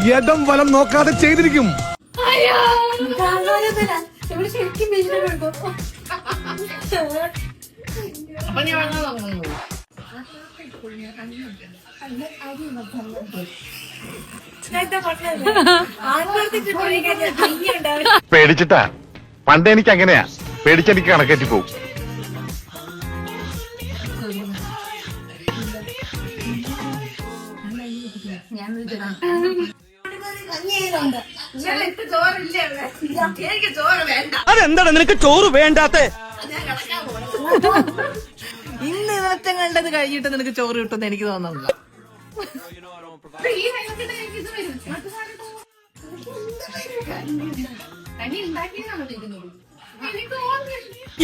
യഥം വലം നോക്കാതെ ചെയ്തിരിക്കും. പേടിച്ചിട്ടാ. പണ്ട് എനിക്ക് അങ്ങനെയാ, പേടിച്ചെനിക്ക് കണക്കേറ്റി പോകും. അതെന്താണ് നിനക്ക് ചോറ് വേണ്ടാത്ത? ഇന്ന് ഇന്നത്തെ കണ്ടത് കഴിഞ്ഞിട്ട് നിനക്ക് ചോറ് കിട്ടുമെന്ന് എനിക്ക് തോന്നുന്നില്ല.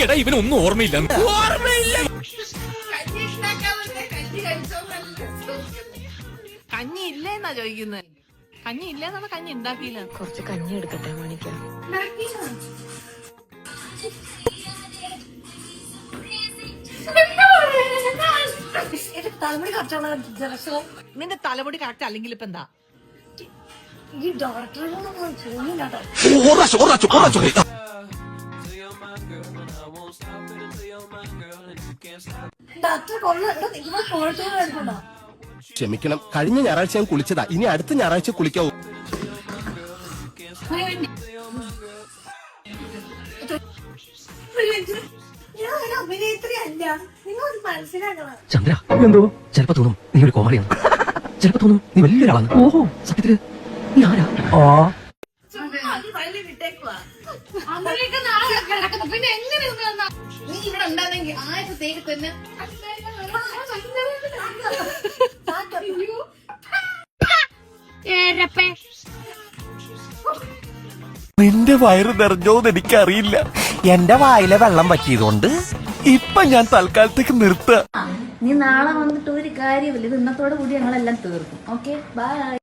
എടാ ഇവനൊന്നും ഓർമ്മയില്ല. കഞ്ഞി ഇല്ലെന്നാ ചോദിക്കുന്നത്. കഞ്ഞി ഇല്ലെന്നാണ്. കഞ്ഞി ഉണ്ടാക്കിയില്ല. കുറച്ച് കഞ്ഞി എടുക്കട്ടെ മാണിക്കാം. നിന്റെ തലമുടി കറക്റ്റ് അല്ലെങ്കിൽ ഇപ്പൊ എന്താ? ഈ ഡോക്ടറിനോട് ക്ഷമിക്കണം, കഴിഞ്ഞ ഞായറാഴ്ച ഞാൻ കുളിച്ചതാ. ഇനി അടുത്ത ഞായറാഴ്ച കുളിക്കാവൂ. അഭിനേത്രി അല്ല, നിങ്ങൾ മനസ്സിലാക്കണം. ചന്ദ്ര, എന്തോ ചിലപ്പോ തോന്നും നീ ഒരു കോമഡിയാണ്, ചിലപ്പോ തോന്നും നീ വലിയൊരാളാണ്. ഓഹോ, സത്യത്തില് നീ ആരാ? പിന്നെ എങ്ങനെ നീ ഇവിടെ ഉണ്ടായിരുന്നെങ്കിൽ ആദ്യത്തേക്ക് തന്നെ നിന്റെ വയറ് നിറഞ്ഞോന്ന് എനിക്കറിയില്ല. എന്റെ വായിലെ വെള്ളം പറ്റിയതുകൊണ്ട് ഇപ്പൊ ഞാൻ തൽക്കാലത്തേക്ക് നിർത്തുക. നീ നാളെ വന്നിട്ട് ഒരു കാര്യമില്ല. ഇത് ഇന്നത്തോടു കൂടി ഞങ്ങളെല്ലാം തീർക്കും. Okay, by.